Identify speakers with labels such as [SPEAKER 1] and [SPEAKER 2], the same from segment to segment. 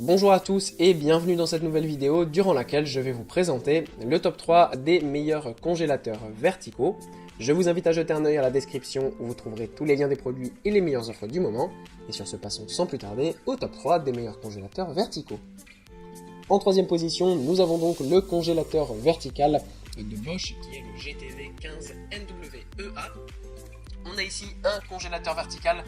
[SPEAKER 1] Bonjour à tous et bienvenue dans cette nouvelle vidéo durant laquelle je vais vous présenter le top 3 des meilleurs congélateurs verticaux. Je vous invite à jeter un œil à la description où vous trouverez tous les liens des produits et les meilleures offres du moment. Et sur ce, passons sans plus tarder au top 3 des meilleurs congélateurs verticaux. En troisième position, nous avons donc le congélateur vertical de Bosch qui est le GTV15NWEA. On a ici un congélateur vertical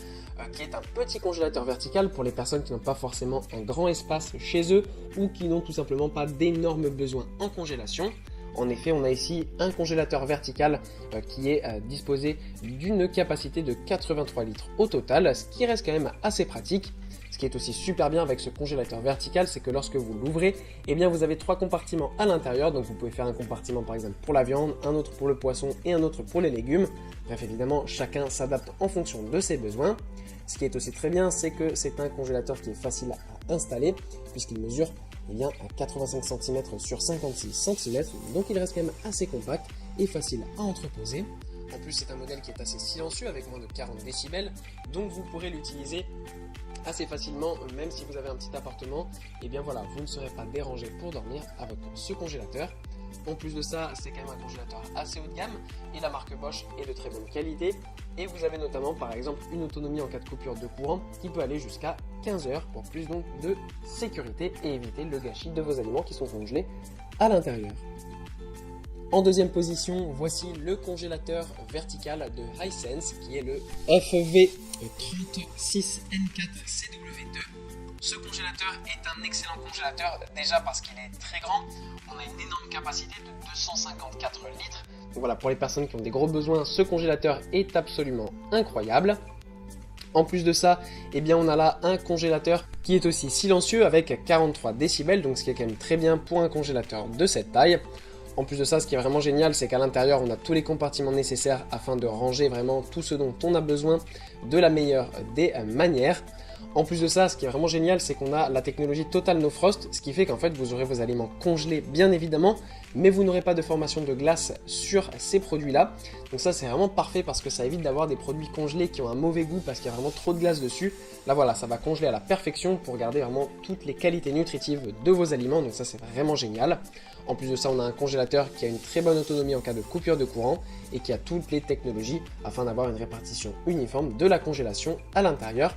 [SPEAKER 1] qui est un petit congélateur vertical pour les personnes qui n'ont pas forcément un grand espace chez eux ou qui n'ont tout simplement pas d'énormes besoins en congélation. En effet, on a ici un congélateur vertical qui est disposé d'une capacité de 83 litres au total, ce qui reste quand même assez pratique. Ce qui est aussi super bien avec ce congélateur vertical, c'est que lorsque vous l'ouvrez, eh bien vous avez 3 compartiments à l'intérieur. Donc vous pouvez faire un compartiment par exemple pour la viande, un autre pour le poisson et un autre pour les légumes. Bref, évidemment, chacun s'adapte en fonction de ses besoins. Ce qui est aussi très bien, c'est que c'est un congélateur qui est facile à installer puisqu'il mesure à 85 cm sur 56 cm. Donc il reste quand même assez compact et facile à entreposer. En plus, c'est un modèle qui est assez silencieux avec moins de 40 décibels. Donc vous pourrez l'utiliser assez facilement, même si vous avez un petit appartement, et bien voilà, vous ne serez pas dérangé pour dormir avec ce congélateur. En plus de ça, c'est quand même un congélateur assez haut de gamme et la marque Bosch est de très bonne qualité. Et vous avez notamment par exemple une autonomie en cas de coupure de courant qui peut aller jusqu'à 15 heures pour plus donc de sécurité et éviter le gâchis de vos aliments qui sont congelés à l'intérieur. En deuxième position, voici le congélateur vertical de Hisense qui est le FV36N4CW2. Ce congélateur est un excellent congélateur déjà parce qu'il est très grand. On a une énorme capacité de 254 litres. Donc voilà, pour les personnes qui ont des gros besoins, ce congélateur est absolument incroyable. En plus de ça, eh bien on a là un congélateur qui est aussi silencieux avec 43 décibels, donc ce qui est quand même très bien pour un congélateur de cette taille. En plus de ça, ce qui est vraiment génial, c'est qu'à l'intérieur, on a tous les compartiments nécessaires afin de ranger vraiment tout ce dont on a besoin de la meilleure des manières. En plus de ça, ce qui est vraiment génial, c'est qu'on a la technologie Total No Frost, ce qui fait qu'en fait, vous aurez vos aliments congelés, bien évidemment, mais vous n'aurez pas de formation de glace sur ces produits-là. Donc ça, c'est vraiment parfait parce que ça évite d'avoir des produits congelés qui ont un mauvais goût parce qu'il y a vraiment trop de glace dessus. Là, voilà, ça va congeler à la perfection pour garder vraiment toutes les qualités nutritives de vos aliments. Donc ça, c'est vraiment génial. En plus de ça, on a un congélateur qui a une très bonne autonomie en cas de coupure de courant et qui a toutes les technologies afin d'avoir une répartition uniforme de la congélation à l'intérieur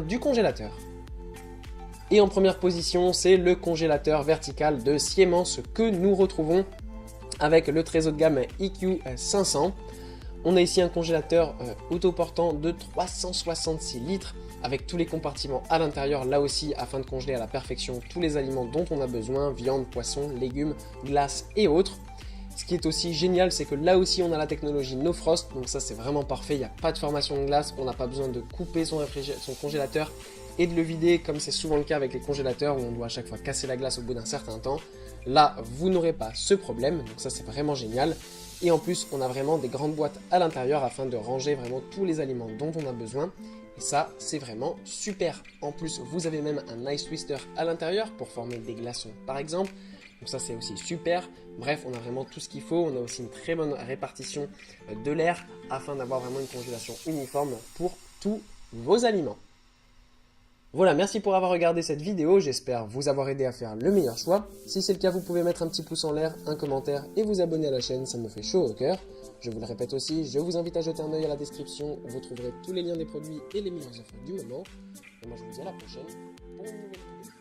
[SPEAKER 1] du congélateur. Et en première position, c'est le congélateur vertical de Siemens que nous retrouvons avec le très haut de gamme EQ500. On a ici un congélateur autoportant de 366 litres avec tous les compartiments à l'intérieur, là aussi afin de congeler à la perfection tous les aliments dont on a besoin, viande, poisson, légumes, glace et autres. Ce qui est aussi génial, c'est que là aussi on a la technologie No Frost, donc ça c'est vraiment parfait, il n'y a pas de formation de glace, on n'a pas besoin de couper son congélateur et de le vider comme c'est souvent le cas avec les congélateurs où on doit à chaque fois casser la glace au bout d'un certain temps. Là, vous n'aurez pas ce problème, donc ça c'est vraiment génial. Et en plus, on a vraiment des grandes boîtes à l'intérieur afin de ranger vraiment tous les aliments dont on a besoin. Et ça, c'est vraiment super. En plus, vous avez même un ice twister à l'intérieur pour former des glaçons par exemple. Donc ça c'est aussi super. Bref, on a vraiment tout ce qu'il faut. On a aussi une très bonne répartition de l'air afin d'avoir vraiment une congélation uniforme pour tous vos aliments. Voilà, merci pour avoir regardé cette vidéo. J'espère vous avoir aidé à faire le meilleur choix. Si c'est le cas, vous pouvez mettre un petit pouce en l'air, un commentaire et vous abonner à la chaîne. Ça me fait chaud au cœur. Je vous le répète aussi, je vous invite à jeter un œil à la description où vous trouverez tous les liens des produits et les meilleures offres du moment. Et moi je vous dis à la prochaine pour une nouvelle vidéo.